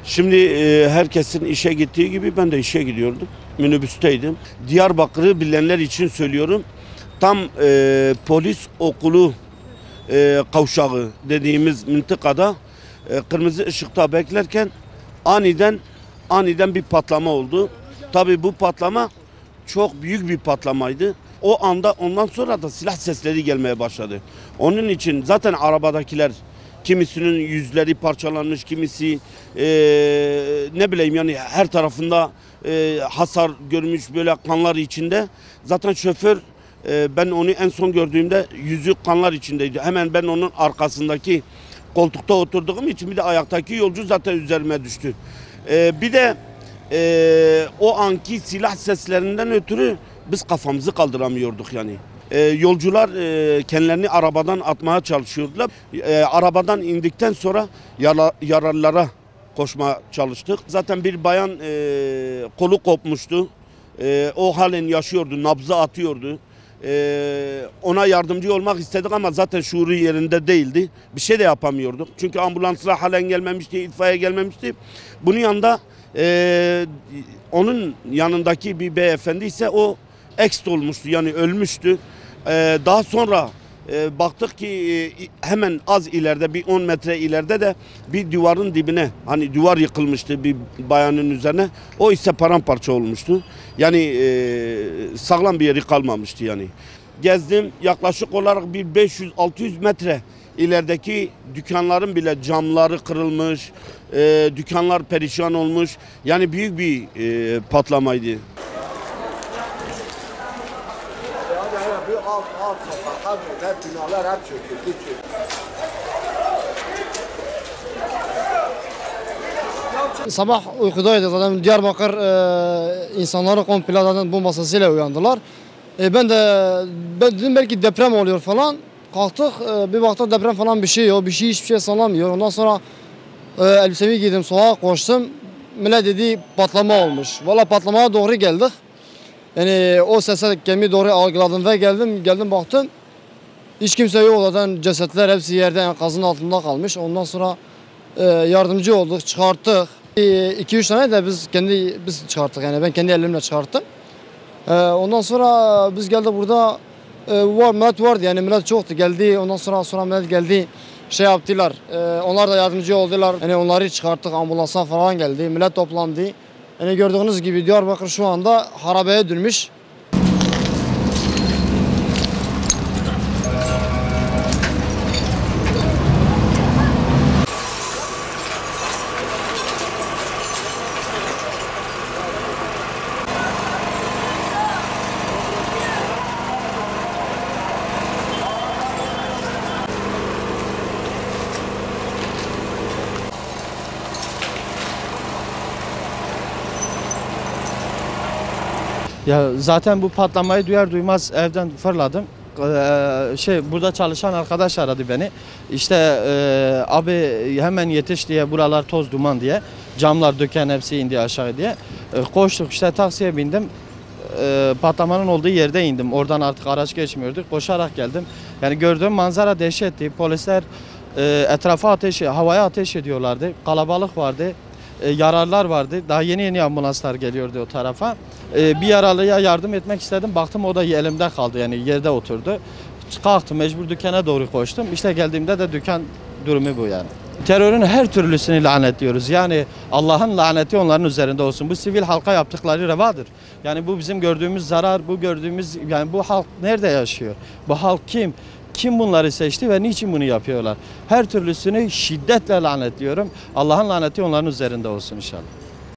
Şimdi herkesin işe gittiği gibi ben de işe gidiyordum. Minibüsteydim. Diyarbakır'ı bilenler için söylüyorum. Tam polis okulu kavşağı dediğimiz mıntıkada kırmızı ışıkta beklerken aniden bir patlama oldu. Tabii bu patlama çok büyük bir patlamaydı. Ondan sonra da silah sesleri gelmeye başladı. Onun için zaten arabadakiler kimisinin yüzleri parçalanmış, kimisi ne bileyim yani her tarafında hasar görmüş böyle kanlar içinde. Zaten şoför ben onu en son gördüğümde yüzü kanlar içindeydi. Hemen ben onun arkasındaki koltukta oturduğum için bir de ayaktaki yolcu zaten üzerime düştü. Bir de o anki silah seslerinden ötürü biz kafamızı kaldıramıyorduk yani. Yolcular kendilerini arabadan atmaya çalışıyordular. Arabadan indikten sonra yaralılara koşmaya çalıştık. Zaten bir bayan kolu kopmuştu. O halen yaşıyordu, nabzı atıyordu. Ona yardımcı olmak istedik ama zaten şuuru yerinde değildi. Bir şey de yapamıyorduk. Çünkü ambulanslar halen gelmemişti, itfaiye gelmemişti. Bunun yanında onun yanındaki bir beyefendi ise o ekst olmuştu, yani ölmüştü. Daha sonra baktık ki hemen az ileride, bir 10 metre ileride de bir duvarın dibine, hani duvar yıkılmıştı bir bayanın üzerine. O ise paramparça olmuştu. Yani sağlam bir yeri kalmamıştı yani. Gezdim, yaklaşık olarak bir 500-600 metre ilerideki dükkanların bile camları kırılmış, dükkanlar perişan olmuş. Yani büyük bir patlamaydı. Alt sokaklar, hep binalar hep çöküldü. Sabah uykudaydı zaten Diyarbakır insanları komple zaten bu masasıyla uyandılar. Ben dedim belki deprem oluyor falan. Kalktık bir baktık deprem falan bir şey yok, hiçbir şey sallamıyor. Ondan sonra elbisemi giydim, sokağa koştum. Millet dedi patlama olmuş. Valla patlamaya doğru geldik. Yani o sese kendimi doğru algıladım ve geldim baktım. Hiç kimse yok zaten, cesetler hepsi yerde enkazın altında kalmış. Ondan sonra yardımcı olduk, çıkarttık. 2-3 tane de biz çıkarttık, yani ben kendi elimle çıkarttım. Ondan sonra biz geldik burada millet vardı, yani millet çoktu, geldi. Ondan sonra millet geldi, şey yaptılar. Onlar da yardımcı oldular. Yani onları çıkarttık, ambulansa falan geldi, millet toplandı. Yani gördüğünüz gibi Diyarbakır şu anda harabeye dönmüş. Ya zaten bu patlamayı duyar duymaz evden fırladım. Burada çalışan arkadaş aradı beni. İşte abi hemen yetiş diye, buralar toz duman diye. Camlar döken hepsi indi aşağı diye. Koştuk işte, taksiye bindim. Patlamanın olduğu yerde indim. Oradan artık araç geçmiyordu. Koşarak geldim. Yani gördüğüm manzara dehşetti. Polisler etrafa havaya ateş ediyorlardı. Kalabalık vardı. Yaralılar vardı. Daha yeni ambulanslar geliyordu o tarafa. Bir yaralıya yardım etmek istedim. Baktım o da elimde kaldı, yani yerde oturdu. Kalktım, mecbur dükkana doğru koştum. İşte geldiğimde de dükkan durumu bu yani. Terörün her türlüsünü lanetliyoruz. Yani Allah'ın laneti onların üzerinde olsun. Bu sivil halka yaptıkları revadır. Yani bu bizim gördüğümüz zarar, bu gördüğümüz, yani bu halk nerede yaşıyor? Bu halk kim? Kim bunları seçti ve niçin bunu yapıyorlar? Her türlüsünü şiddetle lanetliyorum. Allah'ın laneti onların üzerinde olsun inşallah.